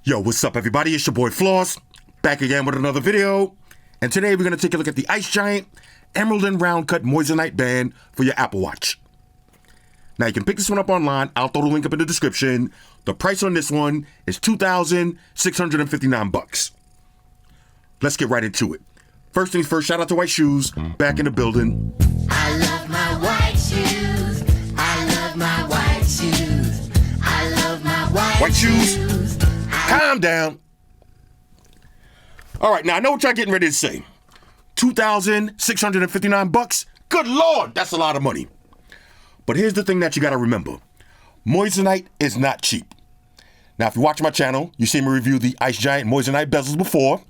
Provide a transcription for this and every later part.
Yo, what's up everybody? It's your boy Floss, back again with another video. And today we're going to take a look at the IceGiant Emerald and Round Cut Moissanite band for your Apple Watch. Now you can pick this one up online. I'll throw the link up in the description. The price on this one is $2,659. Let's get right into it. First things first, shout out to White Shoes, back in the building. I love my white shoes. I love my white shoes. I love my white shoes. Calm down. All right, now I know what y'all getting ready to say. $2,659? Good Lord, that's a lot of money. But here's the thing that you gotta remember. Moissanite is not cheap. Now, if you watch my channel, you see me review the IceGiant Moissanite bezels before.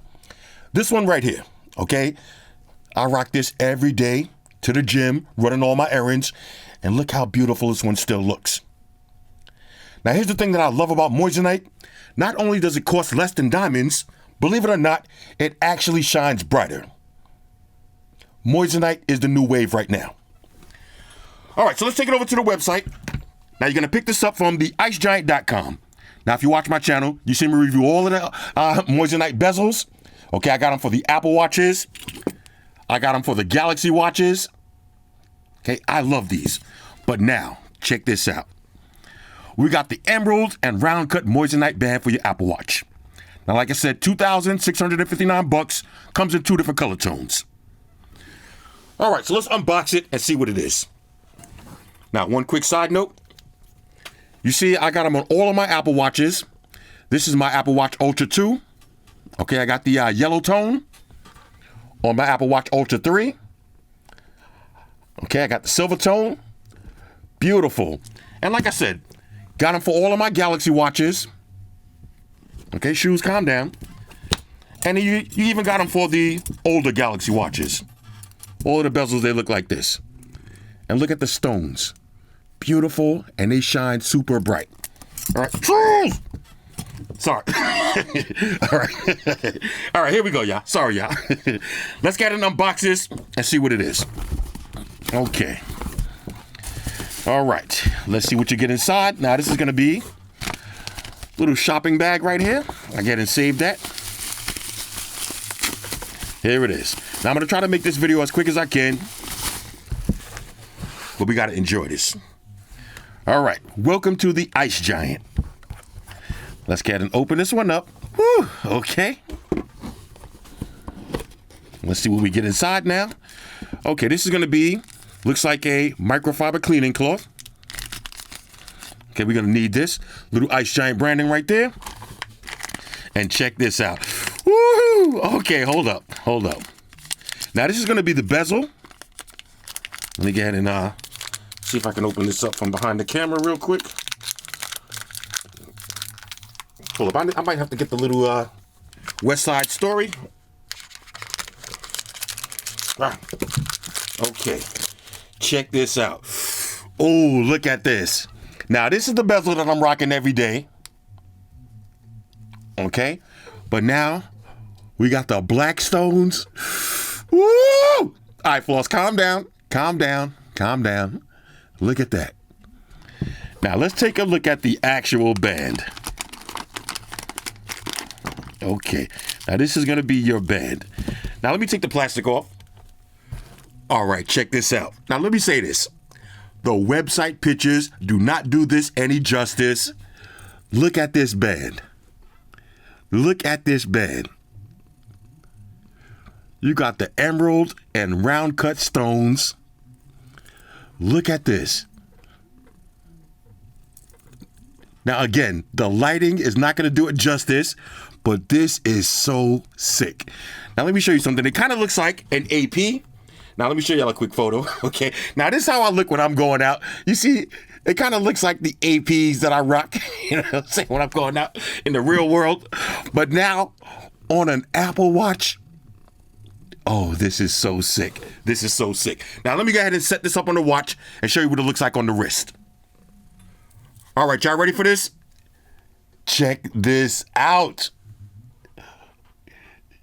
This one right here, okay? I rock this every day to the gym, running all my errands, and look how beautiful this one still looks. Now, here's the thing that I love about Moissanite. Not only does it cost less than diamonds, believe it or not, it actually shines brighter. Moissanite is the new wave right now. All right, so let's take it over to the website. Now, you're going to pick this up from the IceGiant.com. Now, if you watch my channel, you see me review all of the Moissanite bezels. Okay, I got them for the Apple Watches. I got them for the Galaxy Watches. Okay, I love these. But now, check this out. We got the Emerald and Round Cut Moissanite band for your Apple Watch. Now, like I said, $2,659, comes in 2 different color tones. All right, so let's unbox it and see what it is. Now, one quick side note. You see, I got them on all of my Apple Watches. This is my Apple Watch Ultra 2. Okay, I got the yellow tone on my Apple Watch Ultra 3. Okay, I got the silver tone. Beautiful. And like I said, got them for all of my Galaxy Watches. Okay, shoes, calm down. And you even got them for the older Galaxy Watches. All of the bezels, they look like this. And look at the stones. Beautiful, and they shine super bright. All right. Sorry. All right. All right, here we go, y'all. Sorry, y'all. Let's get and unbox this and see what it is. Okay. All right. Let's see what you get inside. Now, this is going to be a little shopping bag right here. I get and save that. Here it is. Now, I'm going to try to make this video as quick as I can. But we got to enjoy this. All right. Welcome to the IceGiant. Let's get and open this one up. Woo, okay. Let's see what we get inside now. Okay, this is going to be, looks like a microfiber cleaning cloth. Okay, we're going to need this. Little IceGiant branding right there. And check this out. Woo! Okay, hold up. Now, this is going to be the bezel. Let me go ahead and see if I can open this up from behind the camera real quick. Hold up, I might have to get the little West Side Story. Okay, check this out. Oh, look at this. Now, this is the bezel that I'm rocking every day. Okay, but now we got the black stones. Woo! All right, Floss, calm down. Look at that. Now, let's take a look at the actual band. Okay, now this is going to be your band. Now, let me take the plastic off. All right, check this out. Now, let me say this. The website pictures do not do this any justice. Look at this band. Look at this band. You got the emerald and round cut stones. Look at this. Now, again, the lighting is not going to do it justice, but this is so sick. Now, let me show you something. It kind of looks like an AP. Now, let me show y'all a quick photo, okay? Now, this is how I look when I'm going out. You see, it kind of looks like the APs that I rock, you know what I'm saying, when I'm going out in the real world. But now, on an Apple Watch, oh, this is so sick. This is so sick. Now, let me go ahead and set this up on the watch and show you what it looks like on the wrist. All right, y'all ready for this? Check this out.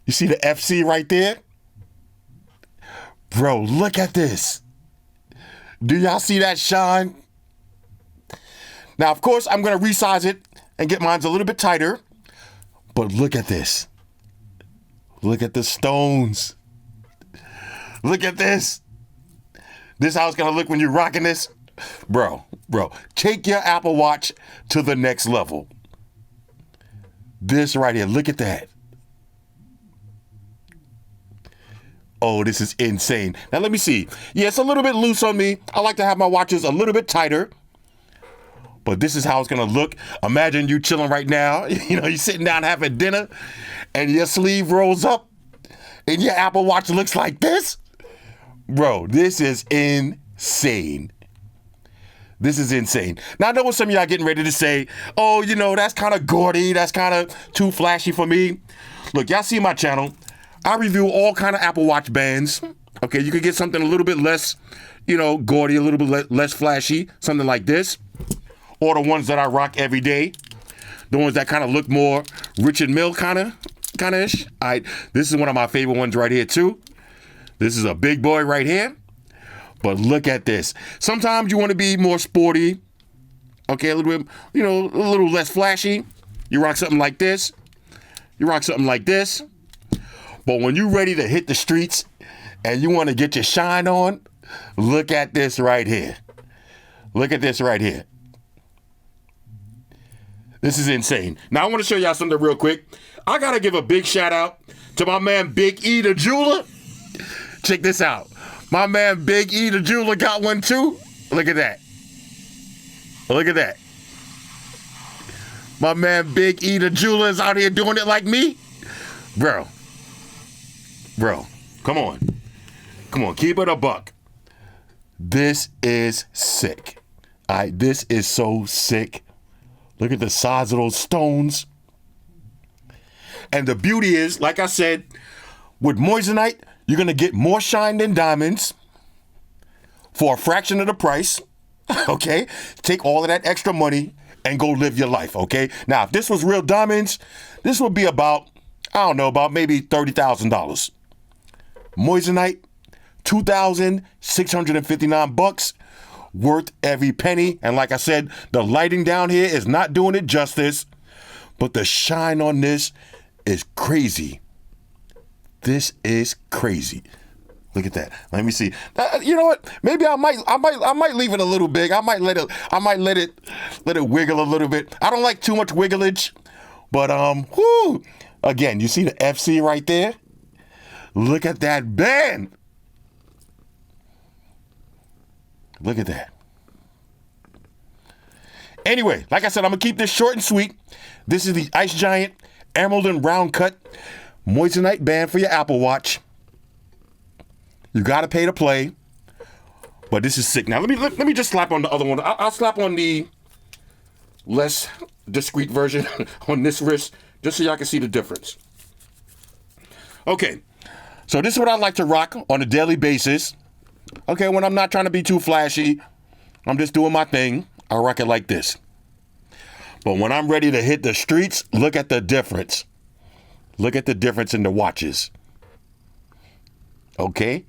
You see the FC right there? Bro, look at this. Do y'all see that shine? Now, of course, I'm going to resize it and get mine a little bit tighter But look at this. Look at the stones. Look at this. This how it's gonna look when you're rocking this. Bro, take your Apple Watch to the next level. This right here, look at that. Oh, this is insane. Now let me see. Yeah, it's a little bit loose on me. I like to have my watches a little bit tighter. But this is how it's gonna look. Imagine you chilling right now. You know, you're sitting down having dinner and your sleeve rolls up and your Apple Watch looks like this. Bro, this is insane. This is insane. Now, I know what some of y'all getting ready to say, oh, you know, that's kind of gaudy. That's kind of too flashy for me. Look, y'all see my channel. I review all kind of Apple Watch bands. Okay, you could get something a little bit less, you know, gaudy, a little bit less flashy, something like this. Or the ones that I rock every day. The ones that kind of look more Richard Mille kind of ish. This is one of my favorite ones right here too. This is a big boy right here. But look at this. Sometimes you want to be more sporty. Okay, a little bit, you know, a little less flashy. You rock something like this. You rock something like this. But when you're ready to hit the streets and you want to get your shine on, look at this right here. Look at this right here. This is insane. Now, I want to show y'all something real quick. I got to give a big shout out to my man Big E the Jeweler. Check this out. My man Big E the Jeweler got one too. Look at that. Look at that. My man Big E the Jeweler is out here doing it like me. Bro, come on. Come on, keep it a buck. This is sick. This is so sick. Look at the size of those stones. And the beauty is, like I said, with Moissanite, you're going to get more shine than diamonds for a fraction of the price, okay? Take all of that extra money and go live your life, okay? Now, if this was real diamonds, this would be about, I don't know, about maybe $30,000. Moissanite, $2,659, worth every penny. And like I said, the lighting down here is not doing it justice, but the shine on this is crazy. This is crazy. Look at that. Let me see. You know what? Maybe I might leave it a little big. I might let it wiggle a little bit. I don't like too much wigglage, but whoo! Again, you see the FC right there? Look at that band. Look at that. Anyway, like I said, I'm gonna keep this short and sweet. This is the IceGiant Emerald and Round Cut Moissanite band for your Apple Watch. You gotta pay to play, but this is sick. Now let me just slap on the other one. I'll slap on the less discreet version on this wrist, just so y'all can see the difference. Okay, so this is what I like to rock on a daily basis. Okay, when I'm not trying to be too flashy, I'm just doing my thing, I rock it like this. But when I'm ready to hit the streets, look at the difference. Look at the difference in the watches. Okay?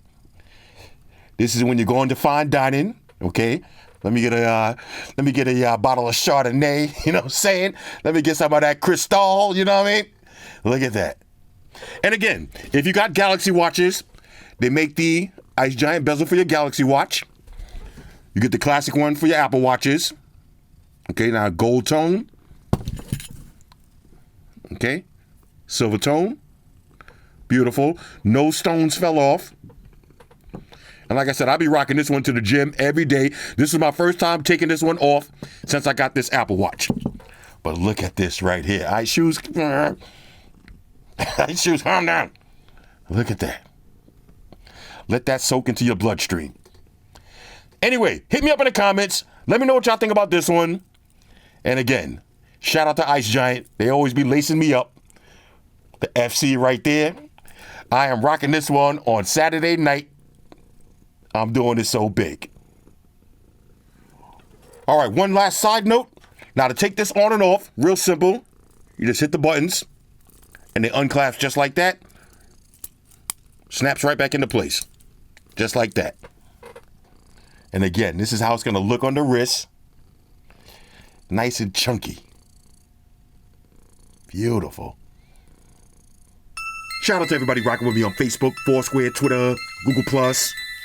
This is when you're going to fine dining, okay? Let me get a bottle of Chardonnay, you know what I'm saying? Let me get some of that Cristal, you know what I mean? Look at that. And again, if you got Galaxy watches, they make the IceGiant bezel for your Galaxy watch. You get the classic one for your Apple watches. Okay, now gold tone. Okay, silver tone. Beautiful. No stones fell off. And like I said, I'll be rocking this one to the gym every day. This is my first time taking this one off since I got this Apple Watch. But look at this right here. Ice shoes. Ice shoes, calm down. Look at that. Let that soak into your bloodstream. Anyway, hit me up in the comments. Let me know what y'all think about this one. And again, shout out to IceGiant. They always be lacing me up. The FC right there. I am rocking this one on Saturday night. I'm doing this so big. All right, one last side note. Now to take this on and off, real simple. You just hit the buttons and they unclasp just like that. Snaps right back into place. Just like that. And again, this is how it's going to look on the wrist. Nice and chunky. Beautiful. Shout out to everybody rocking with me on Facebook, Foursquare, Twitter, Google+.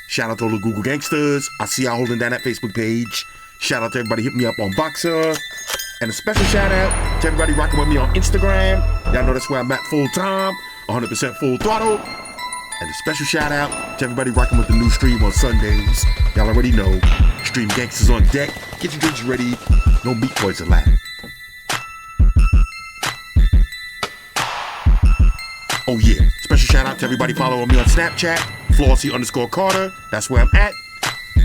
Shout out to all the Google gangsters. I see y'all holding down that Facebook page. Shout out to everybody hitting me up on Boxer. And a special shout out to everybody rocking with me on Instagram. Y'all know that's where I'm at full time, 100% full throttle. And a special shout out to everybody rocking with the new stream on Sundays. Y'all already know, Stream Gangsters on deck. Get your drinks ready. No meat boys allowed. Oh yeah, special shout out to everybody following me on Snapchat, Flossy_Carter. That's where I'm at.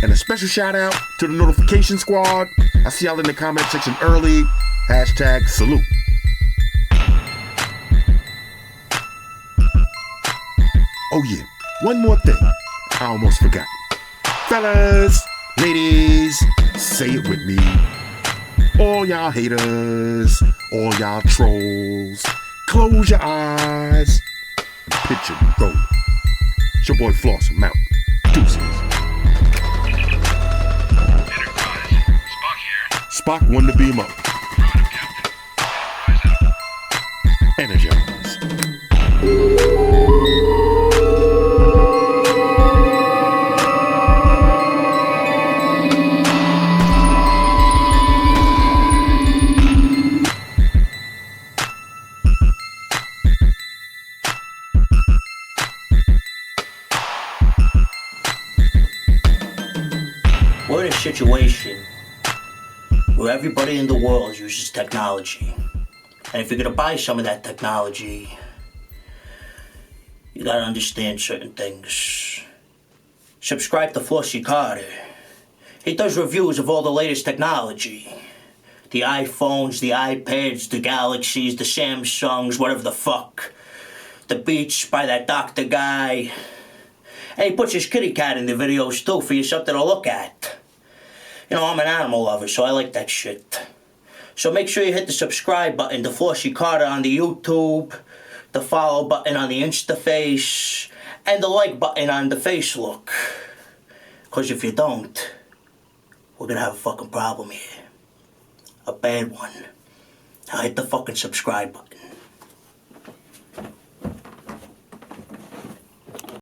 And a special shout out to the notification squad. I see y'all in the comment section early. Hashtag salute. Oh yeah, one more thing. I almost forgot. Fellas, ladies, say it with me. All y'all haters, all y'all trolls, close your eyes and picture me rolling. It's your boy Floss, I'm out. Deuces. Spock won the beam up. Energize. We're in a situation where everybody in the world uses technology. And if you're gonna buy some of that technology, you gotta understand certain things. Subscribe to Flossy Carter. He does reviews of all the latest technology. The iPhones, the iPads, the Galaxies, the Samsungs, whatever the fuck. The Beats by that doctor guy. And he puts his kitty cat in the videos too for you something to look at. You know, I'm an animal lover, so I like that shit. So make sure you hit the subscribe button to Flossy Carter on the YouTube, the follow button on the Instaface, and the like button on the Facelook. Because if you don't, we're gonna have a fucking problem here. A bad one. Now hit the fucking subscribe button.